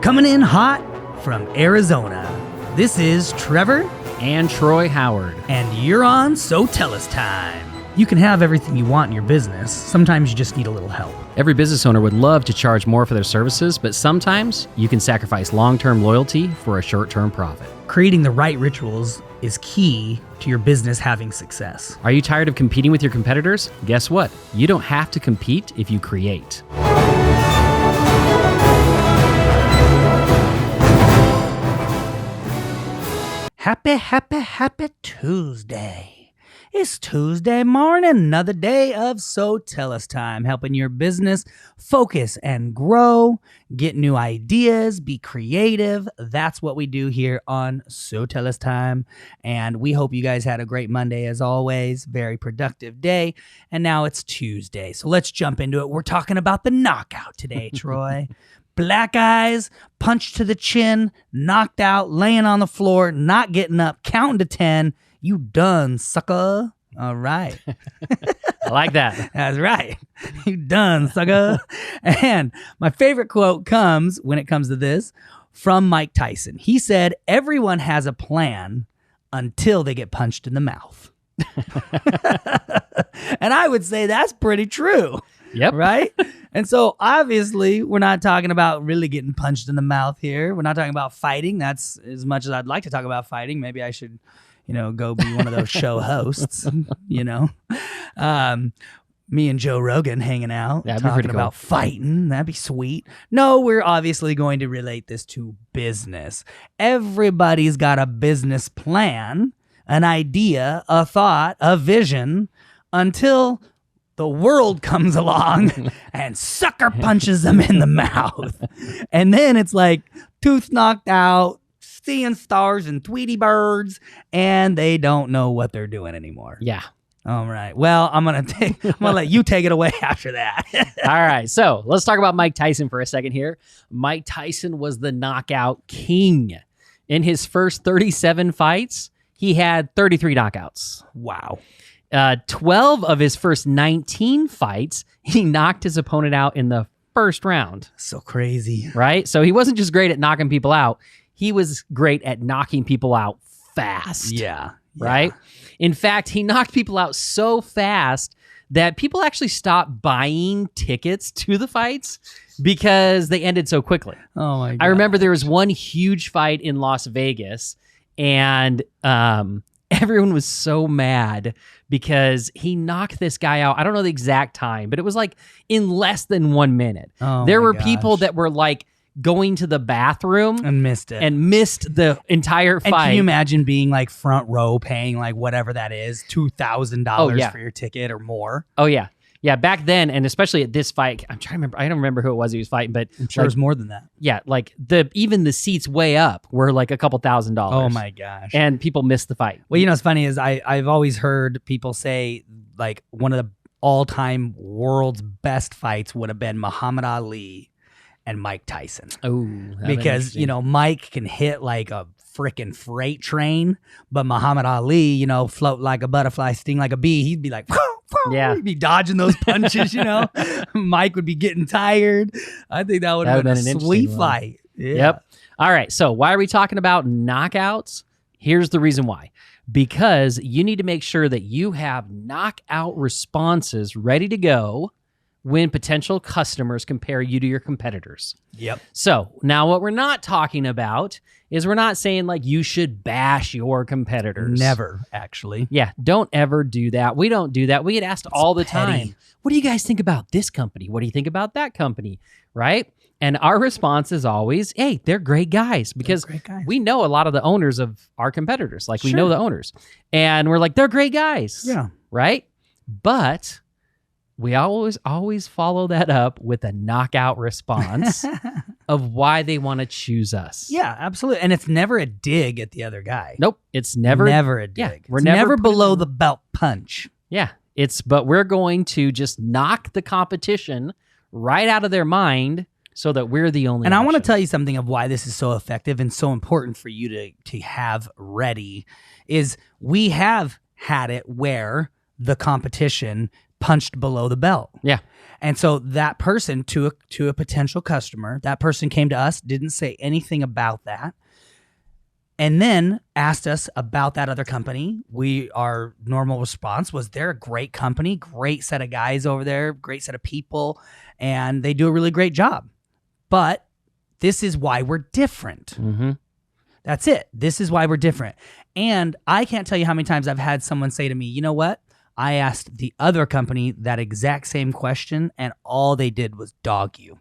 Coming in hot from Arizona, this is Trevor and Troy Howard. And you're on So Tell Us Time. You can have everything you want in your business. Sometimes you just need a little help. Every business owner would love to charge more for their services, but sometimes you can sacrifice long-term loyalty for a short-term profit. Creating the right rituals is key to your business having success. Are you tired of competing with your competitors? Guess what? You don't have to compete if you create. Happy Tuesday. It's Tuesday morning, another day of So Tell Us Time, helping your business focus and grow, get new ideas, be creative. That's what we do here on So Tell Us Time. And we hope you guys had a great Monday as always. Very productive day. And now it's Tuesday. So let's jump into it. We're talking about the knockout today, Troy. Black eyes, punch to the chin, knocked out, laying on the floor, not getting up, counting to 10. You done, sucker. All right. I like that. That's right. You done, sucker. And my favorite quote comes, when it comes to this, from Mike Tyson. He said, everyone has a plan until they get punched in the mouth. And I would say that's pretty true. Yep. Right? And so obviously we're not talking about really getting punched in the mouth here. We're not talking about fighting. That's as much as I'd like to talk about fighting. Maybe I should, go be one of those show hosts, me and Joe Rogan hanging out, talking about fighting. That'd be sweet. No, we're obviously going to relate this to business. Everybody's got a business plan, an idea, a thought, a vision, until the world comes along and sucker punches them in the mouth. And then it's like tooth knocked out, seeing stars and Tweety birds, and they don't know what they're doing anymore. Yeah. All right. Well, I'm gonna let you take it away after that. All right. So let's talk about Mike Tyson for a second here. Mike Tyson was the knockout king. In his first 37 fights, he had 33 knockouts. Wow. 12 of his first 19 fights, he knocked his opponent out in the first round. So crazy. Right? So he wasn't just great at knocking people out. He was great at knocking people out fast. Yeah. Right? In fact, he knocked people out so fast that people actually stopped buying tickets to the fights because they ended so quickly. Oh my God. I remember there was one huge fight in Las Vegas, and everyone was so mad because he knocked this guy out. I don't know the exact time, but it was like in less than 1 minute. There were people that were like going to the bathroom and missed it and missed the entire fight. And can you imagine being like front row paying like whatever that is, $2,000 for your ticket or more? Oh yeah. Yeah, back then, and especially at this fight, I'm trying to remember. I don't remember who it was he was fighting, but I'm sure it was more than that. Yeah, like even the seats way up were like a couple $1,000s. Oh my gosh! And people missed the fight. Well, what's funny is I've always heard people say like one of the all-time world's best fights would have been Muhammad Ali and Mike Tyson. Oh, because Mike can hit like a freaking freight train, but Muhammad Ali, float like a butterfly, sting like a bee. He'd be like. Yeah, he'd be dodging those punches, Mike would be getting tired. I think that would have been a sweet fight. Yeah. Yep. All right. So why are we talking about knockouts? Here's the reason why. Because you need to make sure that you have knockout responses ready to go when potential customers compare you to your competitors. Yep. So now what we're not talking about is we're not saying like you should bash your competitors. Never, actually. Yeah, don't ever do that. We don't do that. We get asked all the time, what do you guys think about this company? What do you think about that company? Right? And our response is always, hey, they're great guys, because we know a lot of the owners of our competitors. Like we know the owners. And we're like, they're great guys. Yeah. Right? But we always follow that up with a knockout response of why they want to choose us. Yeah, absolutely. And it's never a dig at the other guy. Nope. It's never a dig. Yeah, we're never below the belt punch. Yeah. But we're going to just knock the competition right out of their mind so that we're the only And option. I want to tell you something of why this is so effective and so important for you to have ready is we have had it where the competition punched below the belt. Yeah. And so that person to a potential customer, that person came to us, didn't say anything about that, and then asked us about that other company. Our normal response was, they're a great company, great set of guys over there, great set of people, and they do a really great job. But this is why we're different. Mm-hmm. That's it. This is why we're different. And I can't tell you how many times I've had someone say to me, you know what? I asked the other company that exact same question, and all they did was dog you.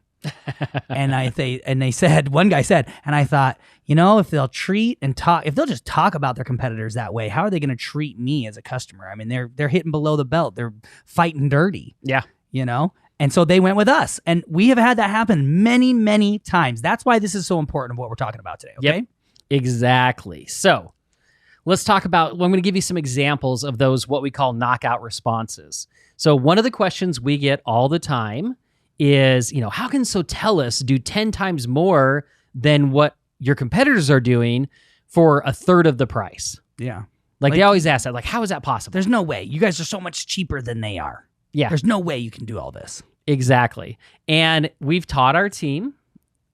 and they said, one guy said, and I thought, if they'll if they'll just talk about their competitors that way, how are they going to treat me as a customer? I mean, they're hitting below the belt. They're fighting dirty. Yeah. And so they went with us, and we have had that happen many, many times. That's why this is so important of what we're talking about today. Okay. Yep. Exactly. So let's talk about, I'm going to give you some examples of those, what we call knockout responses. So one of the questions we get all the time is, how can Sotellus do 10 times more than what your competitors are doing for a third of the price? Yeah. Like they always ask that, like, how is that possible? There's no way. You guys are so much cheaper than they are. Yeah. There's no way you can do all this. Exactly. And we've taught our team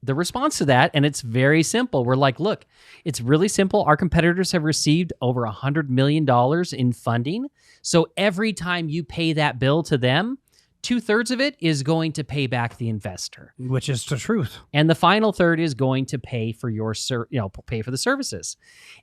the response to that, and it's very simple. We're like, look, it's really simple. Our competitors have received over $100 million in funding. So every time you pay that bill to them, 2/3 of it is going to pay back the investor, which is the truth. And the final third is going to pay for pay for the services.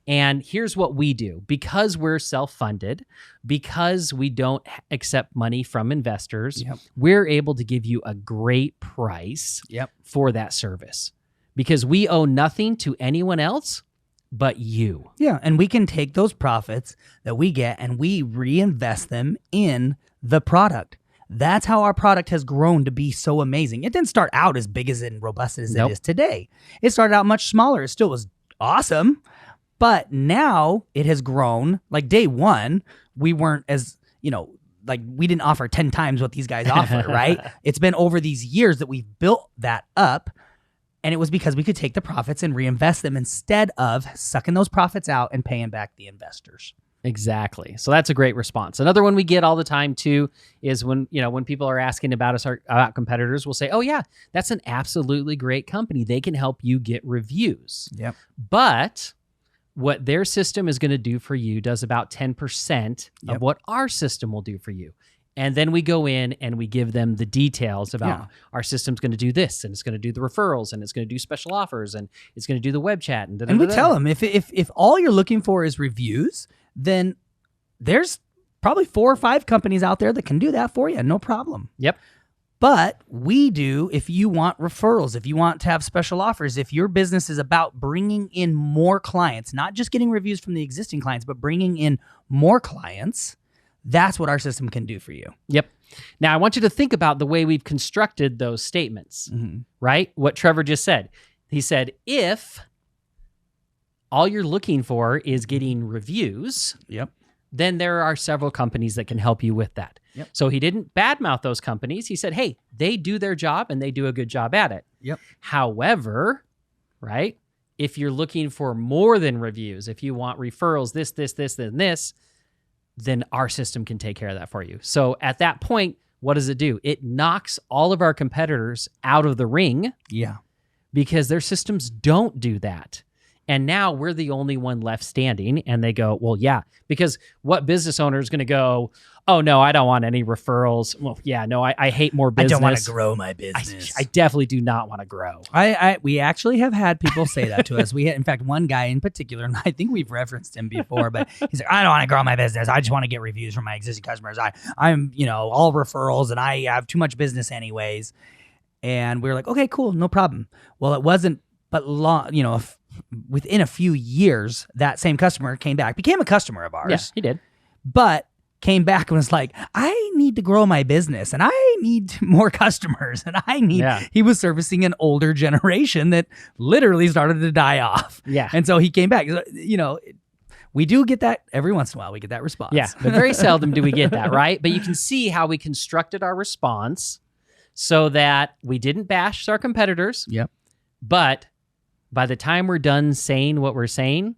And here's what we do. Because we're self-funded, because we don't accept money from investors, we're able to give you a great price for that service, because we owe nothing to anyone else but you. Yeah, and we can take those profits that we get and we reinvest them in the product. That's how our product has grown to be so amazing. It didn't start out as big and robust as it is today. It started out much smaller. It still was awesome, but now it has grown. Like day one, we weren't as, we didn't offer 10 times what these guys offer, right? It's been over these years that we've built that up, and it was because we could take the profits and reinvest them instead of sucking those profits out and paying back the investors. Exactly. So that's a great response. Another one we get all the time too is when people are asking about us, about competitors, we'll say, oh yeah, that's an absolutely great company. They can help you get reviews. Yep. But what their system is going to do for you does about 10% of what our system will do for you. And then we go in and we give them the details about our system's going to do this, and it's going to do the referrals, and it's going to do special offers, and it's going to do the web chat. And we tell them, if all you're looking for is reviews, then there's probably 4 or 5 companies out there that can do that for you. No problem. Yep. But we do, if you want referrals, if you want to have special offers, if your business is about bringing in more clients, not just getting reviews from the existing clients, but bringing in more clients, that's what our system can do for you. Yep. Now, I want you to think about the way we've constructed those statements, right? What Trevor just said. He said, if all you're looking for is getting reviews, then there are several companies that can help you with that. So he didn't badmouth those companies. He said, hey, they do their job and they do a good job at it. However, right, if you're looking for more than reviews, if you want referrals, this, and this, then our system can take care of that for you. So at that point, what does it do? It knocks all of our competitors out of the ring. Yeah. Because their systems don't do that. And now we're the only one left standing. And they go, well, yeah, because what business owner is going to go, oh, no, I don't want any referrals. Well, yeah, no, I hate more business. I don't want to grow my business. I definitely do not want to grow. We actually have had people say that to us. We had, in fact, one guy in particular, and I think we've referenced him before, but he's like, I don't want to grow my business. I just want to get reviews from my existing customers. I'm all referrals, and I have too much business anyways. And we were like, okay, cool, no problem. Well, it wasn't, but within a few years, that same customer came back, became a customer of ours. Yes, he did. But came back and was like, I need to grow my business and I need more customers and he was servicing an older generation that literally started to die off. Yeah. And so he came back. We do get that every once in a while. We get that response. Yeah, but very seldom do we get that, right? But you can see how we constructed our response so that we didn't bash our competitors. Yep. But by the time we're done saying what we're saying,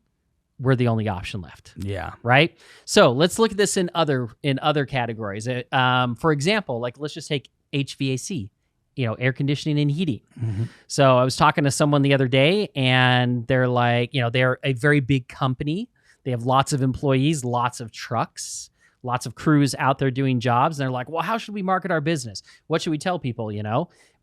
we're the only option left. Yeah. Right. So let's look at this in other categories. For example, like let's just take HVAC, air conditioning and heating. Mm-hmm. So I was talking to someone the other day, and they're like, they're a very big company. They have lots of employees, lots of trucks, lots of crews out there doing jobs. And they're like, well, how should we market our business? What should we tell people?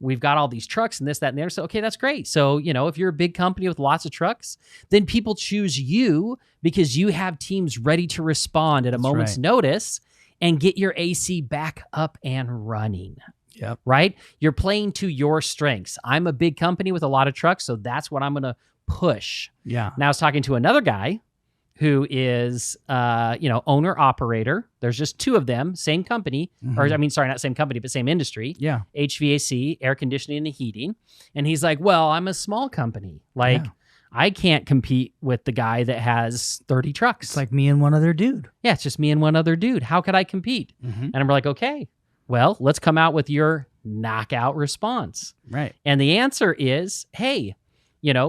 We've got all these trucks and this, that, and the other. So, okay, that's great. So, if you're a big company with lots of trucks, then people choose you because you have teams ready to respond at a moment's notice and get your AC back up and running. Yep. Right? You're playing to your strengths. I'm a big company with a lot of trucks, so that's what I'm going to push. Yeah. Now I was talking to another guy who is, owner operator. There's just two of them, same company, not same company, but same industry. Yeah. HVAC, air conditioning and heating. And he's like, well, I'm a small company. I can't compete with the guy that has 30 trucks. It's like me and one other dude. Yeah, it's just me and one other dude. How could I compete? Mm-hmm. And I'm like, okay, well, let's come out with your knockout response. Right. And the answer is, hey,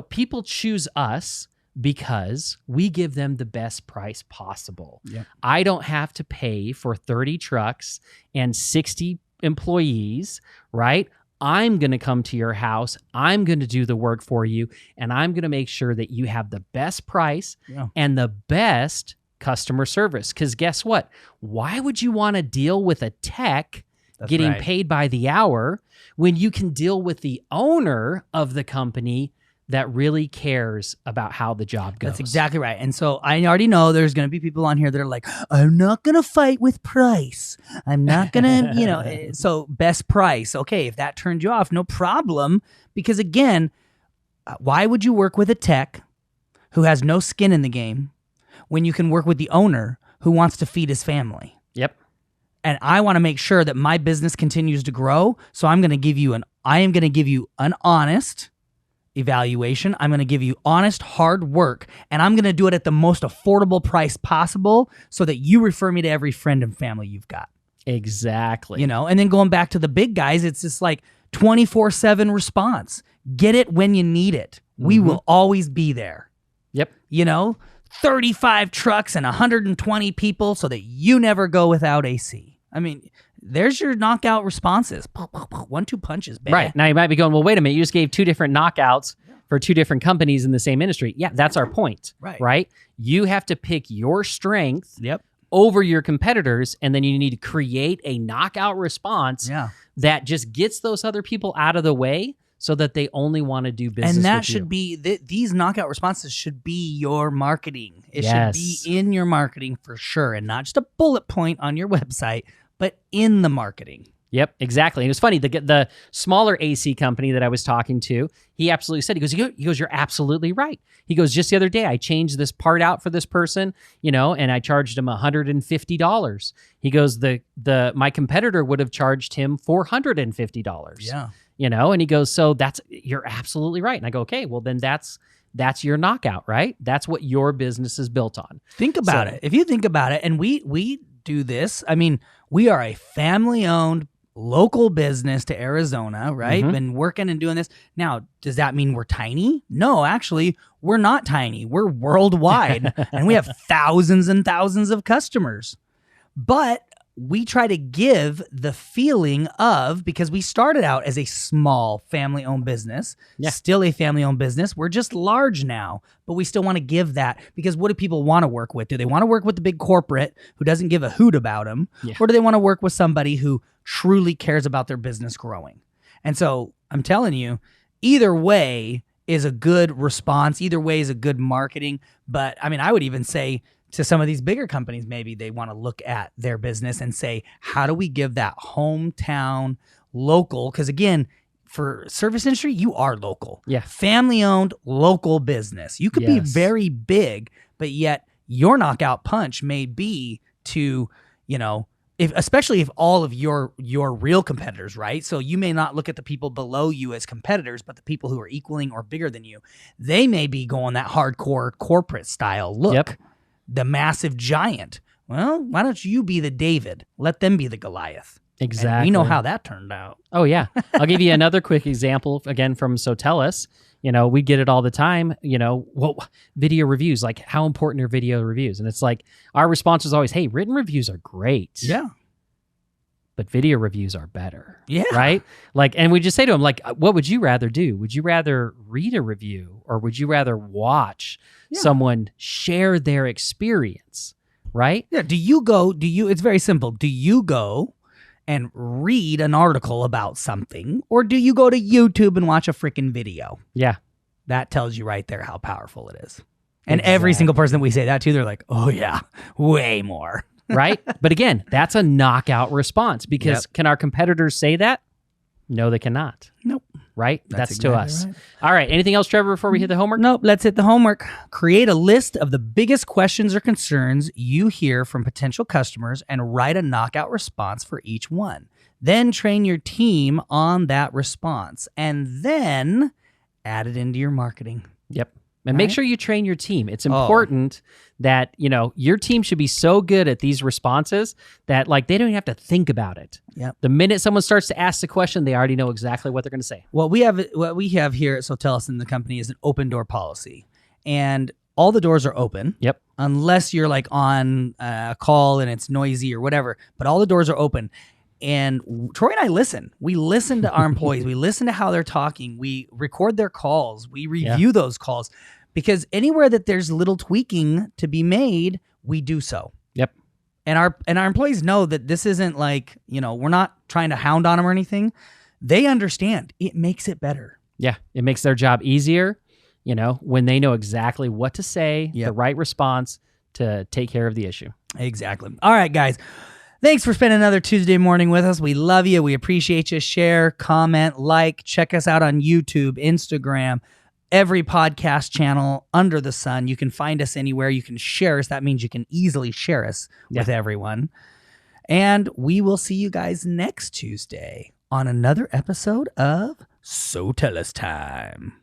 people choose us because we give them the best price possible. Yep. I don't have to pay for 30 trucks and 60 employees, right? I'm going to come to your house. I'm going to do the work for you. And I'm going to make sure that you have the best price and the best customer service. Because guess what? Why would you want to deal with a tech getting paid by the hour when you can deal with the owner of the company that really cares about how the job goes? That's exactly right. And so I already know there's going to be people on here that are like, I'm not going to fight with price. I'm not going to, so best price. Okay, if that turned you off, no problem. Because again, why would you work with a tech who has no skin in the game when you can work with the owner who wants to feed his family? Yep. And I want to make sure that my business continues to grow. So I am going to give you an honest evaluation. I'm going to give you honest, hard work, and I'm going to do it at the most affordable price possible so that you refer me to every friend and family you've got. Exactly. And then going back to the big guys, it's just like 24/7 response. Get it when you need it. We will always be there. Yep. 35 trucks and 120 people so that you never go without AC. I mean, there's your knockout responses. 1-2 punches, baby. Right. Now you might be going, well, wait a minute. You just gave two different knockouts for two different companies in the same industry. Yeah, that's our point. Right. You have to pick your strength over your competitors, and then you need to create a knockout response that just gets those other people out of the way so that they only want to do business and that with should you. be these knockout responses should be your marketing. It should be in your marketing for sure, and not just a bullet point on your website, but in the marketing. Yep, exactly. And it was funny, the smaller AC company that I was talking to, he absolutely said, he goes, you're absolutely right. He goes, just the other day, I changed this part out for this person, and I charged him $150. He goes, my competitor would have charged him $450. Yeah. And he goes, so you're absolutely right. And I go, okay, well then that's your knockout, right? That's what your business is built on. Think about it. If you think about it, and we do this, I mean, we are a family-owned local business to Arizona, right? Been working and doing this. Now, does that mean we're tiny? No, actually, we're not tiny. We're worldwide, and we have thousands and thousands of customers. But we try to give the feeling of, because we started out as a small family-owned business, still a family-owned business. We're just large now, but we still want to give that, because what do people want to work with? Do they want to work with the big corporate who doesn't give a hoot about them? Or do they want to work with somebody who truly cares about their business growing? And so I'm telling you, either way is a good response. Either way is a good marketing. But I mean, I would even say to some of these bigger companies, maybe they want to look at their business and say, how do we give that hometown local? Because again, for service industry, you are local. Yeah. Family owned local business. You could be very big, but yet your knockout punch may be to, especially if all of your real competitors, right? So you may not look at the people below you as competitors, but the people who are equaling or bigger than you, they may be going that hardcore corporate style look. The massive giant. Well, why don't you be the David? Let them be the Goliath. Exactly. And we know how that turned out. Oh, yeah. I'll give you another quick example, again, from Sotellus. We get it all the time, video reviews, like how important are video reviews? And it's like, our response is always, hey, written reviews are great. Yeah. But video reviews are better. Yeah. Right? And we just say to them, like, what would you rather do? Would you rather read a review or would you rather watch someone share their experience? Right? Yeah. It's very simple. Do you go and read an article about something, or do you go to YouTube and watch a freaking video? Yeah. That tells you right there how powerful it is. And every single person that we say that to, they're like, oh yeah, way more. Right? But again, that's a knockout response because can our competitors say that? No, they cannot. Nope. Right? That's exactly to us. right. All right. Anything else, Trevor, before we hit the homework? Nope. Let's hit the homework. Create a list of the biggest questions or concerns you hear from potential customers and write a knockout response for each one. Then train your team on that response and then add it into your marketing. Yep. And make sure you train your team. It's important that, your team should be so good at these responses that like they don't even have to think about it. Yep. The minute someone starts to ask the question, they already know exactly what they're going to say. What we have here at Sotellus in the company is an open door policy. And all the doors are open. Yep. Unless you're like on a call and it's noisy or whatever, but all the doors are open. And Troy and I listen. We listen to our employees. We listen to how they're talking. We record their calls. We review those calls because anywhere that there's little tweaking to be made, we do so. Yep. And our employees know that this isn't like, we're not trying to hound on them or anything. They understand. It makes it better. Yeah. It makes their job easier, when they know exactly what to say, the right response to take care of the issue. Exactly. All right, guys. Thanks for spending another Tuesday morning with us. We love you. We appreciate you. Share, comment, like, check us out on YouTube, Instagram, every podcast channel under the sun. You can find us anywhere. You can share us. That means you can easily share us with everyone. And we will see you guys next Tuesday on another episode of So Tell Us Time.